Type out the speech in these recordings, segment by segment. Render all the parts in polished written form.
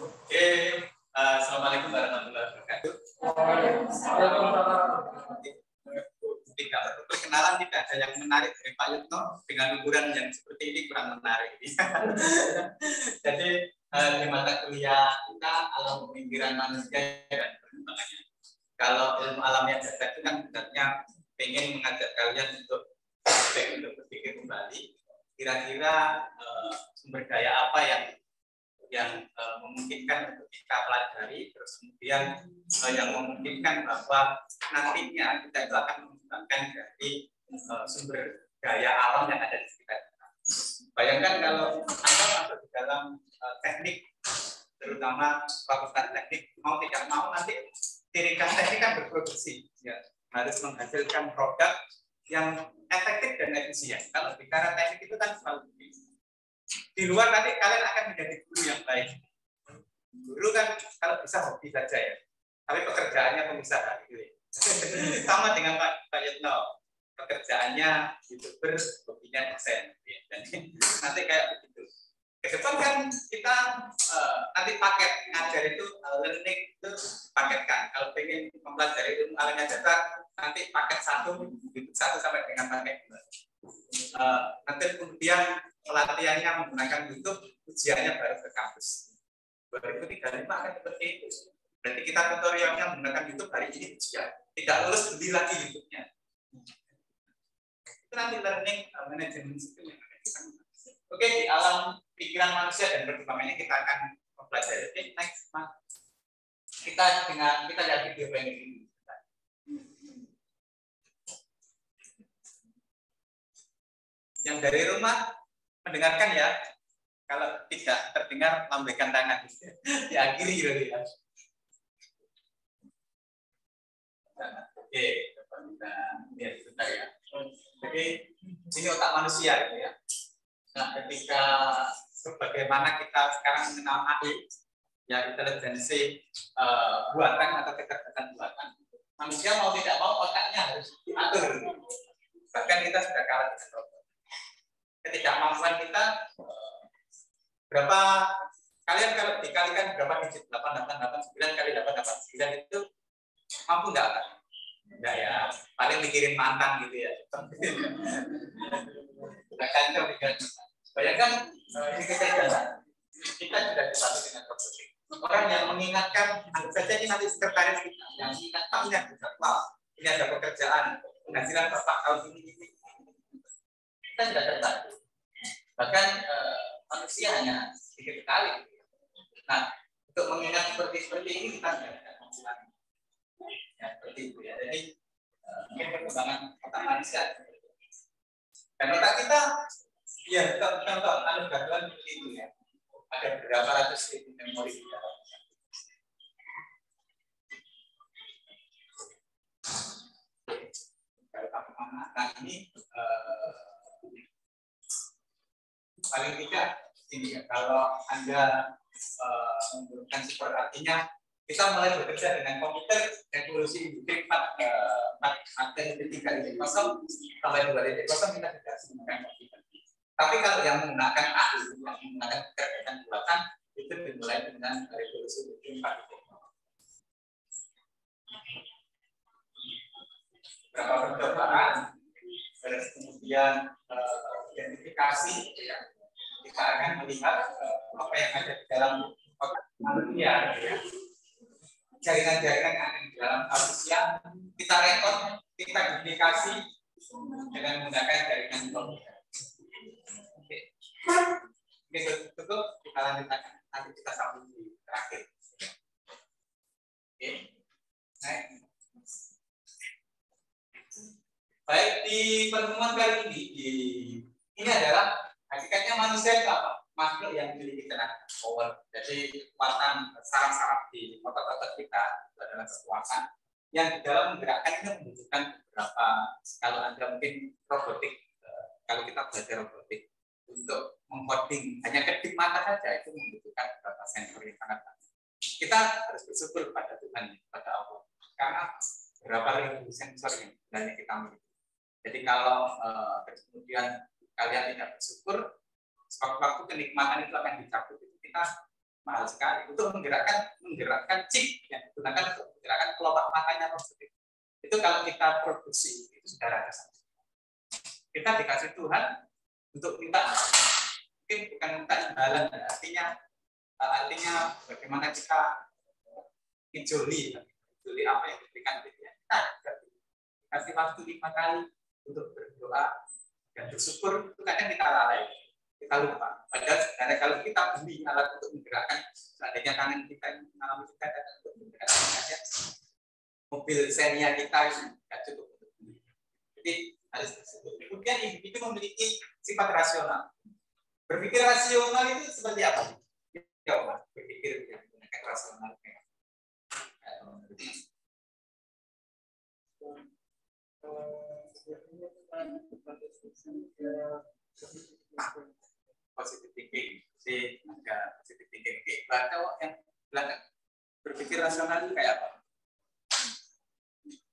Oke, assalamualaikum warahmatullahi wabarakatuh. Tidak perkenalan, tidak ada yang menarik dari Pak Yutno dengan ukuran yang seperti ini kurang menarik. Jadi di mata kuliah kita alam pemikiran manusia dan perkembangannya. Kalau ilmu alamnya data itu kan sebenarnya pengen mengajak kalian untuk berpikir kembali. Kira-kira sumber daya apa yang memungkinkan untuk kita pelajari, terus kemudian yang memungkinkan bahwa nantinya kita itu akan mengembangkan dari sumber daya alam yang ada di sekitar kita. Bayangkan kalau Anda masuk di dalam teknik, terutama fakultas teknik, mau tidak mau nanti ciri khas teknik kan berproduksi, ya, harus menghasilkan produk yang efektif dan efisien. Kalau bicara teknik itu kan selalu di luar nanti kalian akan menjadi guru yang baik. Guru kan kalau bisa hobi saja ya, tapi pekerjaannya pengusaha gitu ya. Sama dengan Pak Yutno, pekerjaannya YouTuber, hobinya dosen. Ya. Dan nanti kayak begitu. Ke depan kan kita nanti paket ngajar itu learning itu paketkan. Kalau pengen mempelajari ilmu alamnya data, nanti paket satu sampai dengan paket 2. Nanti kemudian pelatihannya menggunakan YouTube, ujiannya baru ke kampus. 2035 akan seperti itu. Berarti kita tutorialnya menggunakan YouTube, hari ini ujian. Tidak lulus, beli lagi YouTube-nya. Itu nanti learning management system yang akan kita. Oke, di alam pikiran manusia dan perkembangannya kita akan mempelajari. Oke, next, Mas. Kita lihat video pendek ini. Yang dari rumah mendengarkan ya, kalau tidak terdengar lambaikan tangan. Diakhiri gitu ya. Oke, kita lihat sebentar ya. Jadi ini otak manusia gitu ya. Nah, ketika sebagaimana kita sekarang mengenal AI, ya intelijensi buatan atau kecerdasan buatan, manusia mau tidak mau otaknya harus diatur. Bahkan kita sudah kalah dengan robot. Ketidakmampuan kita berapa, kalian kalau dikalikan berapa digit, 8889 kali 889 itu mampu nggak kan? Enggak ya, paling mikirin mantan gitu ya. Bayangkan ini kecerdasan, kita sudah disatu dengan robotik. Orang yang mengingatkan, anggap saja ini nanti sekretaris kita yang mengingatkan, ini ada pekerjaan, penghasilan Bapak tahun ini. Kita sudah terbantu. Bahkan manusia hanya sedikit sekali. Nah, untuk mengingat seperti ini kita sudah ada kemampuan. Ya, seperti itu ya. Jadi mungkin perkembangan otak manusia. Dan otak kita, ya contoh anu gagalan seperti itu ya. Ada berapa ratus ribu memori di dalam. Kalau kamu mengatakan ini paling tidak ini ya, kalau Anda menggunakan super, artinya kita mulai bekerja dengan komputer evolusi industri 4.3.0 sampai 2.0 kita tidak menggunakan komputer. Tapi kalau yang menggunakan AI, yang menggunakan kecerdasan buatan, itu dimulai dengan revolusi industri 4.0. Beberapa percobaan, terus kemudian identifikasi, ya. Kita akan melihat apa yang ada di dalam manusia, ya. Jaringan-jaringan yang ada di dalam manusia, kita rekod, kita identifikasi dengan menggunakan jaringan komputer. Oke. Oke, cukup kita lanjutkan, nanti kita sambung di terakhir. Oke. Baik, di pertemuan kali ini adalah hakikatnya manusia itu apa? Makhluk yang memiliki tenaga power. Jadi kekuatan saraf-saraf di otot-otot kita itu adalah kekuatan yang di dalam menggerakkan ini membutuhkan beberapa, kalau Anda mungkin robotik, kalau kita belajar robotik untuk mengcoding hanya kedip mata saja itu membutuhkan beberapa sensor yang sangat banyak. Kita harus bersyukur pada Tuhan, pada Allah, karena berapa ribu sensor yang sebenarnya kita miliki. Jadi kalau kemudian kalian tidak bersyukur, Waktu kenikmatan itu akan dicabut, itu kita mahal sekali untuk menggerakkan chip yang digunakan untuk menggerakkan kelopak matanya positif. Itu kalau kita produksi itu sudah ada. Kita dikasih Tuhan untuk minta, mungkin bukan minta imbalan, artinya bagaimana kita ijoli apa yang diberikan kita kasih waktu 5 kali untuk berdoa dan bersyukur, itu kadang kita lalai, kita lupa. Padahal sebenarnya kalau kita beli alat untuk menggerakkan, seandainya tangan kita mengalami kita untuk menggerakkan saja, mobil serinya kita tidak cukup untuk beli. Jadi harus tersebut. Kemudian individu memiliki sifat rasional. Berpikir rasional itu seperti apa? Ya, berpikir yang menggunakan rasional. Positive thinking, positive thinking. Atau yang belakang berpikir rasional itu kayak apa?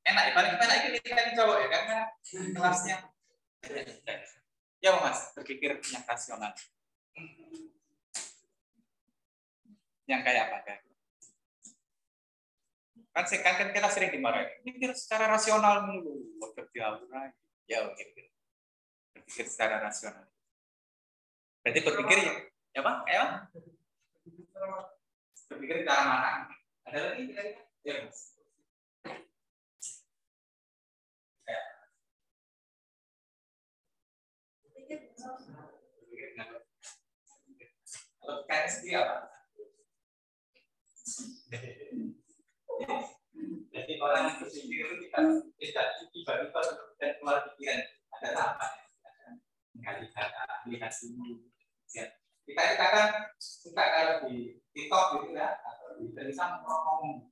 Enak, paling enak ini kita cowok ya, karena kelasnya. Ya Mas, berpikir yang rasional. Yang kayak apa kan? Kan kita sering dimarahin. Pikir secara rasional dulu, ya gitu. Berpikir secara rasional. Berarti berpikir ya Pak, kayak berpikir secara matang. Ada lagi kira-kira? Ya Mas. Kalau kayak sendiri apa? Jadi orang yang berpikir itu tidak tiba-tiba dan keluar pikiran. Ada apa? Menggali data, melihat sini. Kita kan suka kalau di TikTok gitu ya, atau di tulisan ngomong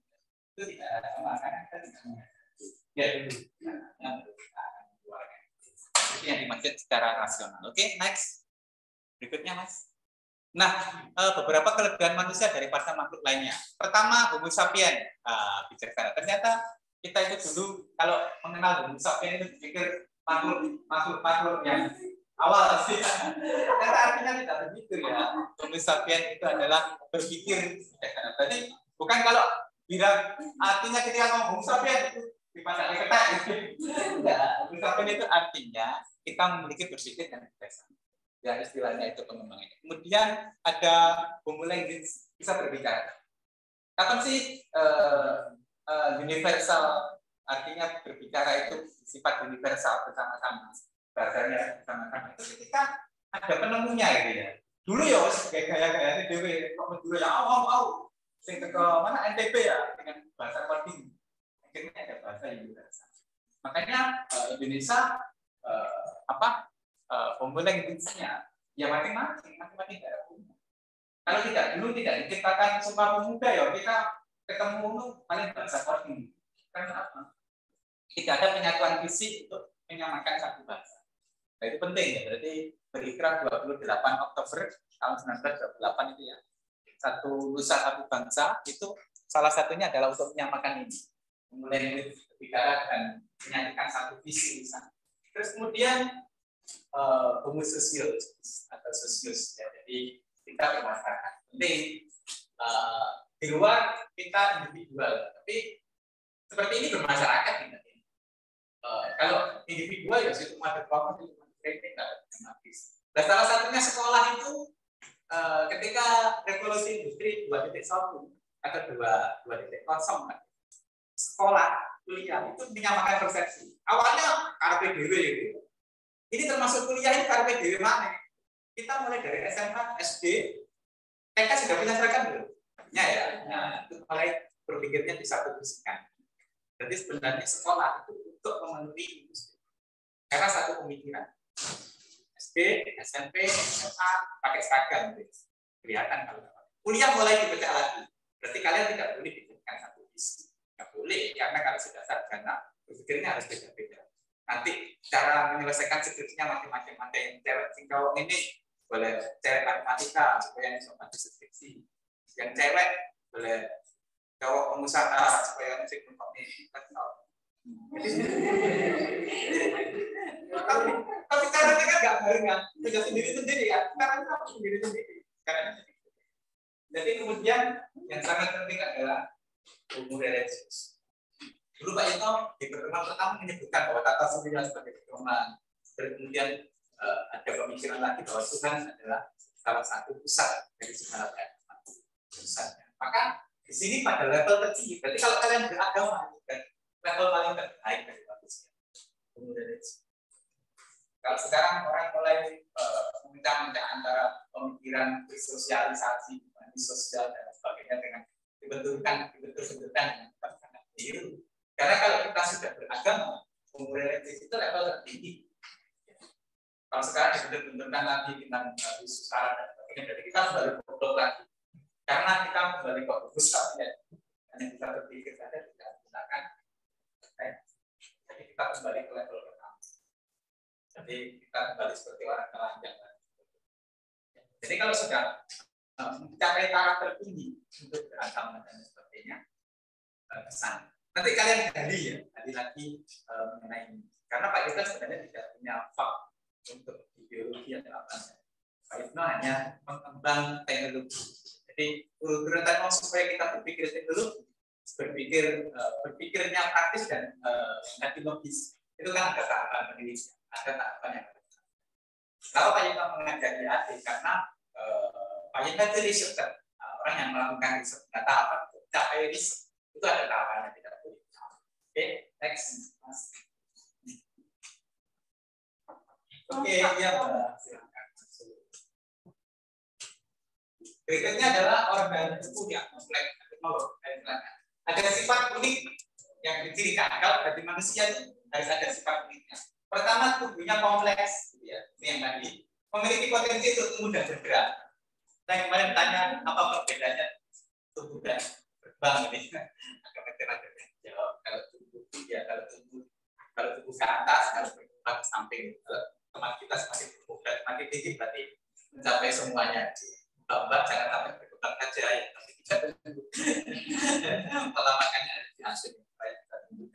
itu tidak ada makanya kan tidak mengerti. Ya dulu. Itu yang dimaksud secara rasional. Oke, next. Berikutnya Mas. Nah, beberapa kelebihan manusia daripada makhluk lainnya. Pertama, Homo sapien, bijaksana. Ternyata kita itu dulu kalau mengenal Homo sapien itu berpikir makhluk yang awal sih. Karena artinya tidak begitu ya. Homo sapien itu adalah berpikir bijaksana. Berarti bukan kalau bilang artinya ketika ngomong Homo sapien itu dipasang ketat. Enggak, Homo sapien itu artinya kita memiliki berpikir yang bijaksana. Ya istilahnya itu pengembangannya. Kemudian ada Homo language, bisa berbicara. Kapan sih universal, artinya berbicara itu sifat universal bersama-sama, bahasanya bersama-sama. Itu ketika ada penemunya gitu ya. Dulu ya gaya-gaya dewe kok dulu ya awal sing ke mana NTB ya dengan bahasa coding. Akhirnya ada bahasa universal. Makanya Indonesia Homo language-nya ya masing-masing tidak punya. Kalau dulu tidak diciptakan Sumpah Pemuda ya kita ketemu paling bahasa coding. Karena apa? Tidak ada penyatuan visi untuk menyamakan satu bahasa. Nah, itu penting ya. Berarti berikrar 28 Oktober tahun 1928 itu ya. Satu nusa satu bangsa itu salah satunya adalah untuk menyamakan ini. Mulai berbicara dan menyatukan satu visi di sana. Terus kemudian Homo socius atau socius ya. Jadi kita bermasyarakat. Penting di luar kita individual, tapi seperti ini bermasyarakat kita. Kalau individual ya situ ada kelompok itu tidak habis. Dan salah satunya sekolah itu ketika revolusi industri 2.1 atau 2.0 sekolah kuliah itu menyamakan persepsi. Awalnya karpe dhewe itu. Ini termasuk kuliah ini karpe dhewe mana? Kita mulai dari SMA, SD, TK sudah punya seragam belum? Ya. Nah, itu mulai berpikirnya disatukan. Jadi sebenarnya sekolah itu untuk memenuhi industri. Karena satu pemikiran. SD, SMP, SMA pakai seragam. Kelihatan kalau kuliah mulai dipecah lagi. Berarti kalian tidak boleh dijadikan satu visi. Tidak boleh, karena kalau sudah sarjana, berpikirnya harus beda-beda. Nanti cara menyelesaikan skripsinya macam-macam. Ada yang cewek singkawang ini boleh cewek matematika supaya bisa maju skripsi. Yang cewek boleh cowok pengusaha supaya bisa mengkomunikasi. Tapi sekarang kan nggak barengan, punya sendiri-sendiri kan. Sekarang kamu sendiri-sendiri. Jadi kemudian yang sangat penting adalah umur religius. Dulu Pak Ito di pertemuan pertama menyebutkan bahwa tata surya sebagai pedoman. Kemudian ada pemikiran lagi bahwa Tuhan adalah salah satu pusat dari segala pusatnya. Maka di sini pada level tertinggi. Berarti kalau kalian beragama, level paling terbaik dari manusia. Kalau sekarang orang mulai meminta antara pemikiran bersosialisasi, sosial dan sebagainya dengan dibenturkan dengan sangat biru. Karena kalau kita sudah beragama, umur religius itu level tertinggi. Kalau sekarang dibenturkan lagi dengan isu syarat dan sebagainya, jadi kita kembali goblok lagi. Karena kita kembali ke pusat ya, hanya kita berpikir saja tidak menggunakan. Jadi kita kembali ke level pertama. Jadi kita kembali seperti orang telanjang. Jadi kalau sudah mencapai taraf tertinggi untuk beragama dan sebagainya, kesan. Nanti kalian gali lagi mengenai ini. Karena Pak Yudha sebenarnya tidak punya fak untuk ideologi atau apa. Pak Yudha hanya mengembang teknologi. Jadi urutan supaya kita berpikir teknologi, berpikirnya praktis dan logis. Itu kan ada tahapan penelitian, ada tahapan yang berbeda. Kalau Pak Yudha mengajari adik, karena Pak Yudha itu researcher, orang yang melakukan riset, data apa, capai riset, itu ada tahapannya tidak boleh. Oke, next. Oke, ya silakan. Berikutnya adalah organisme yang kompleks. Ada sifat unik yang dicirikan. Kalau bagi manusia itu harus ada sifat uniknya. Pertama, tubuhnya kompleks, ya, ini yang tadi memiliki potensi untuk tumbuh dan bergerak. Saya kemarin tanya apa perbedaannya tubuh dan terbang ini. Agak jawab kalau tubuh ya kalau tubuh ke atas harus bergerak ke samping. Teman kita semakin tumbuh dan semakin tinggi berarti mencapai semuanya. Mbak jangan sampai bergerak aja ya, tapi kita pelamakannya di hasil supaya kita tumbuh.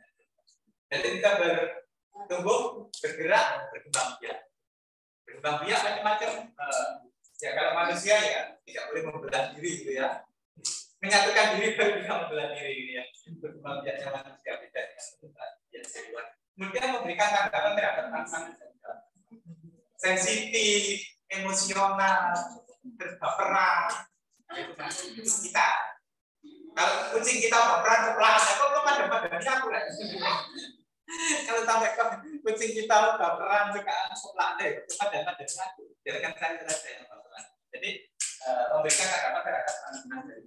Jadi kita bertumbuh, bergerak, berkembang biak. Berkembang biak macam-macam. Ya kalau manusia ya tidak boleh membelah diri gitu ya. Menyatukan diri baru bisa membelah diri gitu ya. Berkembang biaknya manusia beda ya. Kemudian memberikan tanggapan terhadap tantangan sensitif, emosional, berbaperan. Itu kita. Kalau kucing kita baperan kepelan, kok belum ada badannya aku lah. Kalau sampai kucing kita baperan sekarang kepelan deh, badannya aku. Jadi kan saya rasa yang baperan. Jadi memberikan tanggapan terhadap tantangan dari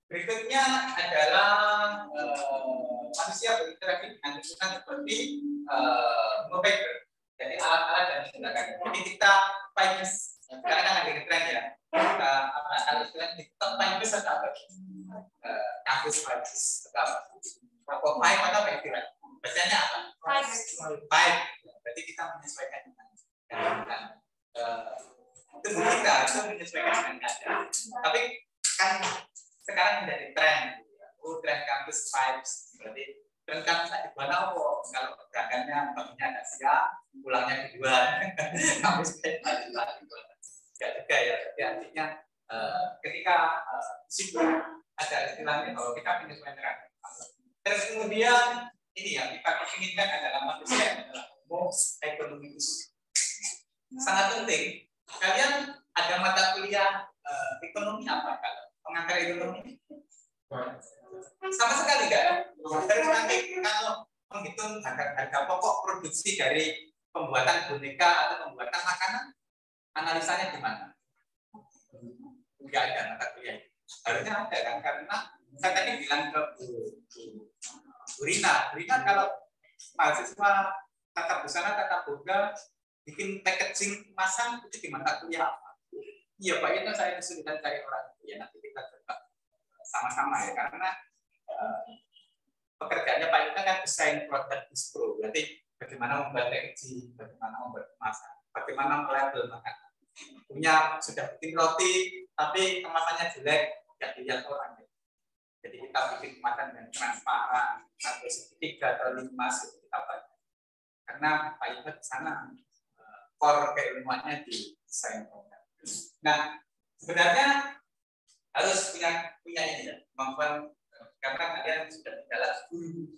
berikutnya adalah manusia berinteraksi dengan lingkungan seperti mobile. Jadi alat-alat dan tindakan. Jadi kita pipes, sekarang kan ada tren ya. Kita kalau tren di pipes atau apa? Kampus pipes atau apa? Pipe atau apa itu? Bacanya apa? Pipe. Berarti kita menyesuaikan dengan tubuh kita itu menyesuaikan dengan keadaan. Tapi kan sekarang menjadi tren. Tren kampus pipes. Berarti tren kampus di mana kok? Kalau berangkatnya baginya agak siang, pulangnya kedua. Kampus pipes ya juga ya. Jadi artinya ketika sibuk ada istilahnya bahwa kita menyesuaikan. Terus kemudian ini yang kita inginkan adalah manusia adalah homo economicus. Sangat penting. Kalian ada mata kuliah ekonomi apa kalau pengantar ekonomi? Sama sekali enggak. Terus nanti kalau menghitung harga pokok produksi dari pembuatan boneka atau pembuatan makanan, analisanya gimana? Enggak ada mata kuliah. Harusnya ada kan, karena saya tadi bilang ke Bu Rina kalau mahasiswa tata busana, tata boga bikin packaging masang itu di mata kuliah apa? Iya Pak, itu saya kesulitan cari orang. Ya nanti kita coba sama-sama ya, karena pekerjaannya Pak Yuda kan desain produk distro. Berarti bagaimana membuat packaging, bagaimana membuat kemasan, bagaimana melabel makanan. Punya sudah bikin roti, tapi kemasannya jelek, tidak dilihat orang. Jadi kita bikin kemasan dengan transparan, atau segitiga atau 5 kita buat. karena Pak Ibu di sana core keilmuannya di desain program. Nah, sebenarnya harus punya ini ya, kemampuan, karena kalian sudah adalah guru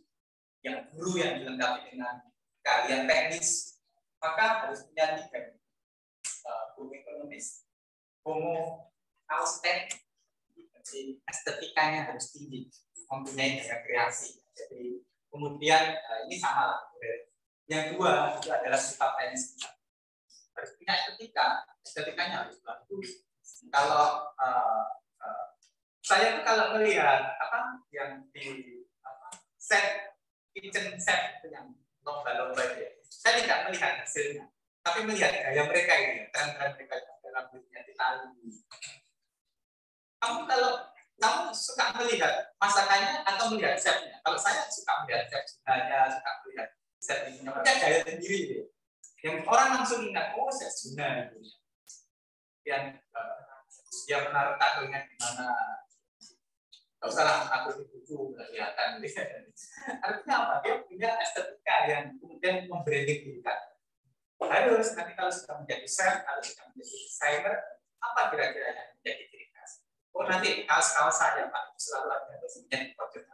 yang dilengkapi dengan keahlian teknis, maka harus punya 3, guru ekonomis, guru austek, jadi estetikanya harus tinggi, mempunyai daya kreasi. Jadi kemudian ini sama lah. Yang 2 itu adalah sifat teknis. Harus punya estetikanya harus bagus. Kalau saya tuh kalau melihat yang di set kitchen set itu yang lomba-lomba itu, saya tidak melihat hasilnya, tapi melihat gaya mereka ini, tren-tren mereka dalam dunia Itali. Kamu suka melihat masakannya atau melihat chefnya? Kalau saya suka melihat chefnya, suka melihat chef ini, punya gaya sendiri gitu. Yang orang langsung ingat, oh chef Juna gitu. Yang dia menaruh takonya di mana? Gak usah lah aku di buku kelihatan. Artinya apa? Dia punya estetika yang kemudian membranding diri kan. Harus nanti kalau sudah menjadi chef, kalau sudah menjadi desainer, apa kira-kira yang menjadi ciri khas? Oh nanti kaos-kaos saya Pak selalu ada menjadi produk.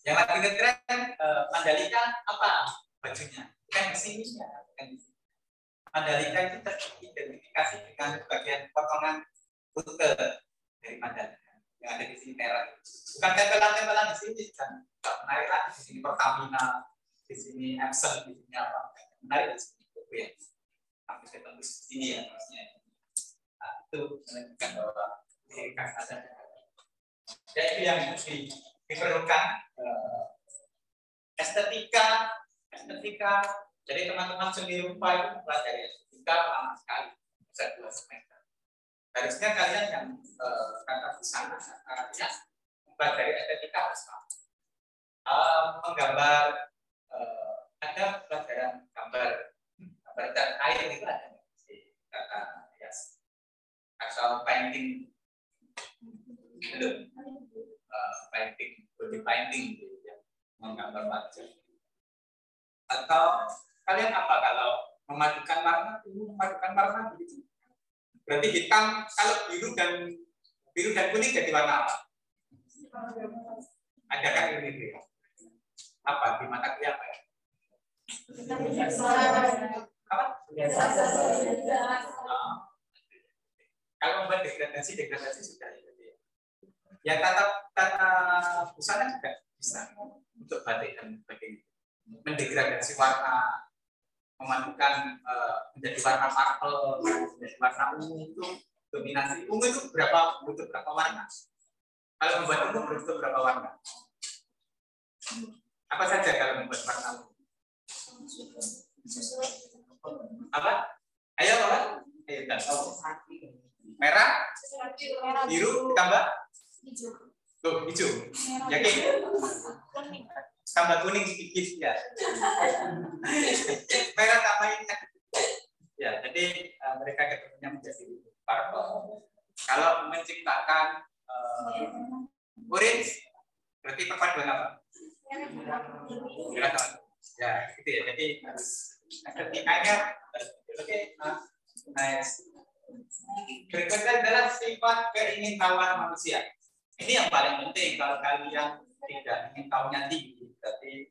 Yang lagi ngetren Mandalika apa bajunya? Bukan mesinnya. Mandalika itu teridentifikasi dengan bagian potongan rute dari Mandalika yang ada di sini merah. Bukan tempelan-tempelan di sini kan menarik lagi di sini Pertamina, di sini Epson, di sini apa? Menarik di sini ya. Tapi saya tembus di sini ya maksudnya. Nah, itu menunjukkan bahwa ciri khas ada. Jadi yang diperlukan estetika. Jadi teman-teman seni rupa itu pelajari estetika lama sekali, bisa 2 semester. Harusnya kalian yang kata busana, ya, mempelajari estetika harus menggambar, ada pelajaran gambar dan air itu ada kata hias, atau painting, belum, body painting, ya, menggambar wajah. Atau kalian apa kalau memadukan warna begitu? Berarti hitam, kalau biru dan kuning jadi warna apa? Ada kan ini? Apa di mata kuliah apa ya? Apa? Kalau membuat degradasi sudah ya. Ya tata busana juga bisa untuk batik dan sebagainya. Mendegradasi warna, memadukan menjadi warna purple, menjadi warna ungu itu dominasi. Ungu itu butuh berapa warna? Kalau membuat ungu butuh berapa warna? Apa saja kalau membuat warna ungu? Apa? Ayo apa? Ayo tahu. Merah, biru, tambah tuh hijau. Yakin? Tambah kuning sedikit ya. Merah tambahin ya. Jadi mereka ketemunya menjadi purple. Kalau menciptakan orange, berarti perpaduan apa? Ya, gitu ya. Jadi estetikanya oke. Nice. Berikutnya adalah sifat keingintahuan manusia. Ini yang paling penting. Kalau kalian tidak ingin tahunya tinggi, berarti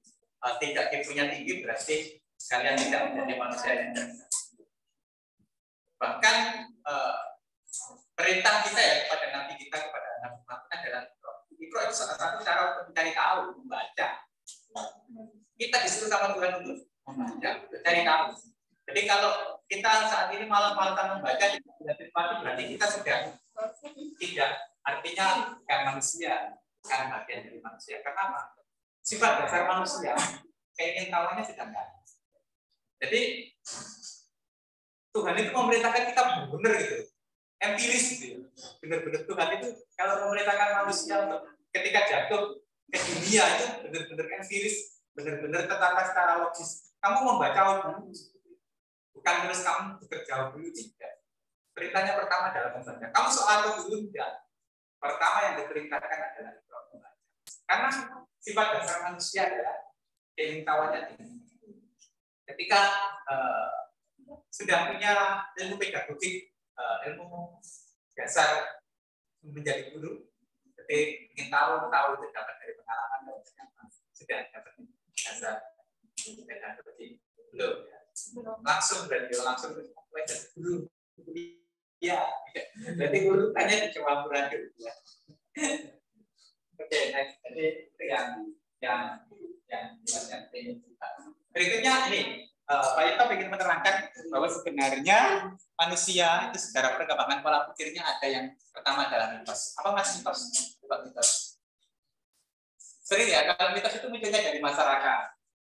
tidak punya tinggi, berarti kalian tidak menjadi manusia yang cerdas. Bahkan perintah kita ya kepada nabi kita, kepada Nabi Muhammad adalah ikro itu salah satu cara untuk mencari tahu, membaca. Kita disuruh sama Tuhan untuk membaca, mencari tahu. Jadi kalau kita saat ini malam-malam membaca, berarti kita sudah tidak, artinya bukan manusia, bukan bagian dari manusia. Kenapa? Sifat dasar manusia, keingintahuannya sudah enggak. Jadi Tuhan itu memerintahkan kita benar-benar gitu, empiris gitu. Benar-benar Tuhan itu kalau memerintahkan manusia untuk ketika jatuh ke dunia itu benar-benar empiris, benar-benar tertata secara logis. Kamu membaca bukan terus kamu bekerja dulu tidak. Perintahnya pertama adalah membaca. Kamu soal dulu tidak. Pertama yang diperintahkan adalah membaca. Karena sifat dasar manusia adalah Keingin-tahuannya tinggi. Ketika sudah punya ilmu pedagogik, ilmu dasar menjadi guru, jadi ingin tahu itu dapat dari pengalaman sudah dapat dasar pedagogik belum ya. Langsung berarti langsung mulai dari guru. Iya, berarti guru tanya di kemampuan dulu ya. Oke, next. Jadi itu yang ingin kita. Berikutnya ini, Pak Yuto ingin menerangkan bahwa sebenarnya manusia itu secara perkembangan pola pikirnya ada yang pertama adalah mitos. Apa mas mitos? Coba mitos. Sering ya, kalau mitos itu munculnya dari masyarakat.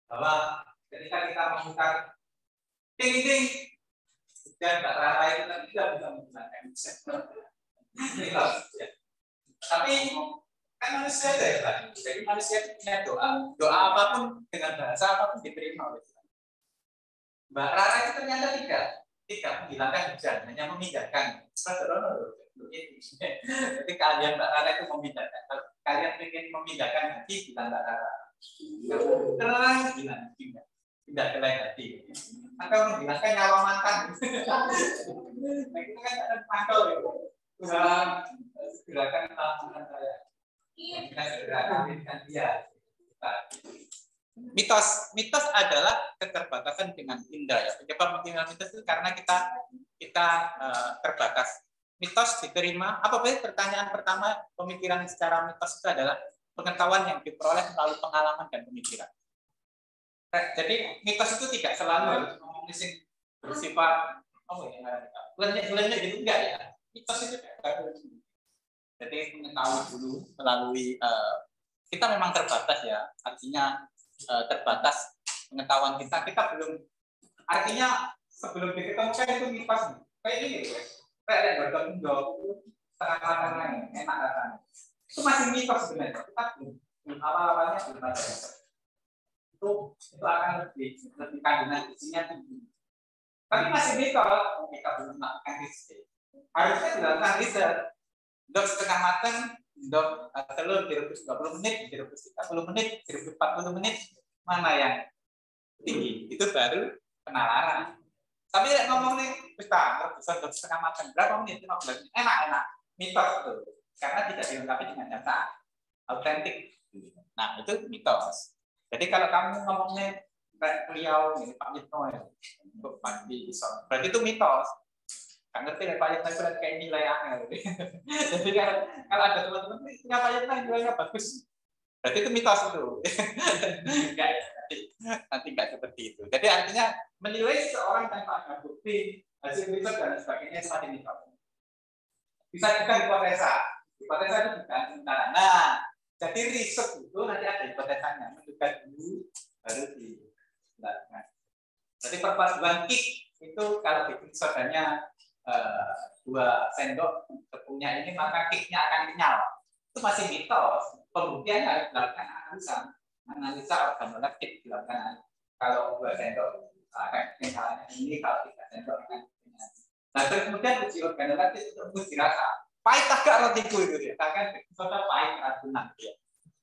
Bahwa ketika kita memutar ting-ting dan Mbak Rara itu kan tidak bisa menggunakan mitos. Ya. Tapi kan manusia itu hebat. Jadi manusia itu punya doa apapun dengan bahasa apapun diterima oleh Tuhan. Mbak Rara itu ternyata tidak menghilangkan hujan, hanya memindahkan. Jadi kalian Mbak Rara itu memindahkan. Kalau kalian ingin memindahkan hati, bilang Mbak Rara. Terang bilang tidak ke lain hati. Atau menghilangkan nyawa mantan. Nah itu kan ada mantul gitu. Gerakan mantan saya. Mitos adalah keterbatasan dengan indera ya. Penyebab munculnya mitos itu karena kita terbatas. Mitos diterima. Apa pertanyaan pertama pemikiran secara mitos itu adalah pengetahuan yang diperoleh melalui pengalaman dan pemikiran. Jadi mitos itu tidak selalu harus bersifat lenyek gitu enggak ya. Mitos itu jadi mengetahui dulu melalui kita memang terbatas ya, artinya terbatas pengetahuan kita belum, artinya sebelum diketemukan itu mitos kayak ini kayak yang setengah enak rasanya itu masih mitos sebenarnya, kita belum awalnya belum ada itu akan lebih kandungan isinya tinggi, tapi masih mitos kita belum melakukan riset, harusnya dilakukan riset. Dok setengah matang, dok telur direbus 20 menit, direbus 30 menit, direbus 40 menit, mana yang tinggi? Itu baru penalaran. Tapi ngomong nih, kita rebusan dok setengah matang, berapa menit? 15 menit. Enak. Mitos itu. Karena tidak dilengkapi dengan data autentik. Nah, itu mitos. Jadi kalau kamu ngomongnya beliau ini Pak Yitno ya, untuk mandi berarti itu mitos. Nggak ngerti ya Pak Yitno itu kayak nilai angel. Jadi kalau ada teman-teman punya Pak Yitno nilainya bagus, berarti itu mitos itu. Nanti nggak seperti itu. Jadi artinya menilai seorang tanpa ada bukti, hasil riset dan sebagainya semakin mitos. Bisa juga hipotesa. Hipotesa itu bukan sementara. Nah, jadi riset itu nanti ada hipotesanya, menduga dulu baru dilakukan. Jadi perpaduan kick itu kalau bikin sodanya 2 sendok tepungnya ini maka kicknya akan kenyal. Itu masih mitos. Pembuktiannya harus dilakukan analisa organoleptik dilakukan. Kalau 2 sendok akan kenyalnya ini, kalau 3 sendok akan kenyal. Nah terus kemudian uji organoleptik itu uji rasa. Pahit agak rotiku itu ya, kan soda pahit ragunan ya.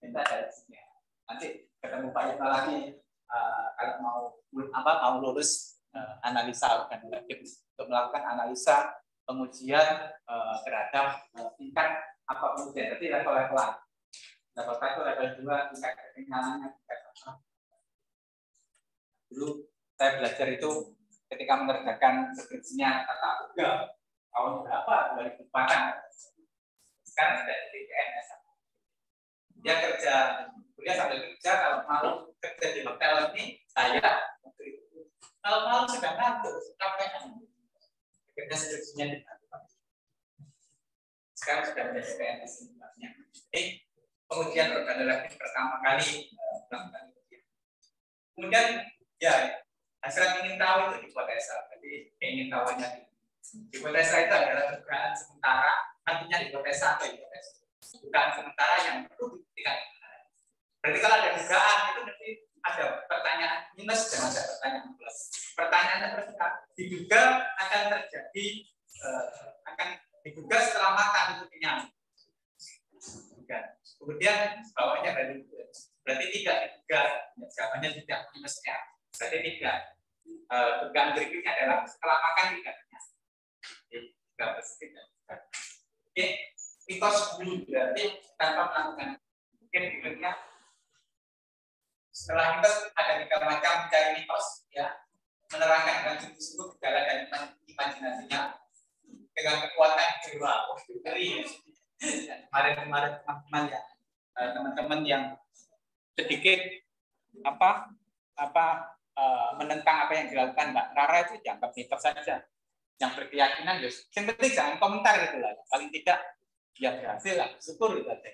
Minta dari sini. Nanti ketemu Pak Yitno lagi kalau mau lulus analisa organoleptik untuk melakukan analisa pengujian terhadap tingkat apa pengujian. Jadi level-levelan. Level 1, level 2, tingkat kekenyalannya. Dulu saya belajar itu ketika mengerjakan skripsinya tata boga tahun berapa? 2004-an. Sekarang sudah jadi PNS. Dia kerja, kuliah sambil kerja, kalau mau kerja di hotel ini, saya kalau mau sudah ngantuk, capek. Kerja skripsinya di sekarang sudah menjadi PNS. Jadi pengujian organoleptik pertama kali melakukan ujian. Kemudian ya hasrat ingin tahu itu hipotesa. Jadi ingin tahunya hipotesa itu adalah dugaan sementara, artinya hipotesa atau hipotesa. Dugaan sementara yang perlu dibuktikan. Berarti kalau ada dugaan itu nanti ada pertanyaan minus dan ada pertanyaan plus. Pertanyaannya terus diduga akan terjadi akan diduga setelah makan itu kenyang. Kemudian bawahnya berarti Berarti tidak juga, jawabannya tidak minus R. Berarti tidak. Dugaan berikutnya adalah setelah makan tidak. Tidak bersih. Oke, mitos dulu berarti tanpa melakukan. Mungkin berikutnya setelah mitos ada 3 macam mencari mitos, ya, menerangkan dengan sungguh-sungguh gejala dan imajinasinya dengan kekuatan jiwa. Ngeri. Kemarin-kemarin teman-teman yang sedikit menentang apa yang dilakukan Mbak Rara itu dianggap mitos saja. Yang berkeyakinan, yang penting jangan komentar gitu lah. Paling tidak ya berhasil lah, syukur gitu aja.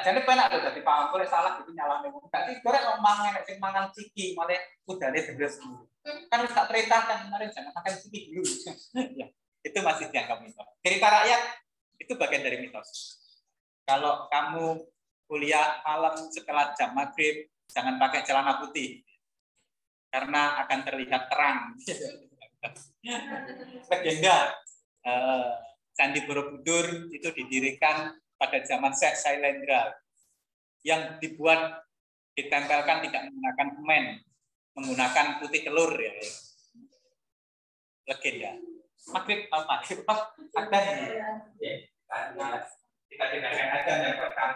Jadi penak loh dari Pak Ampur salah gitu nyalahnya. Tapi korek mangan sing mangan ciki malah udane deres dulu. Kan tak perintahkan kemarin jangan makan ciki dulu. Ya, itu masih dianggap mitos. Cerita rakyat itu bagian dari mitos. Kalau kamu kuliah malam setelah jam maghrib jangan pakai celana putih karena akan terlihat terang. Legenda Candi Borobudur itu didirikan pada zaman Syekh Sailendra yang ditempelkan tidak menggunakan semen, menggunakan putih telur ya. Legenda. Maghrib ada karena kita tidak akan ada yang pertama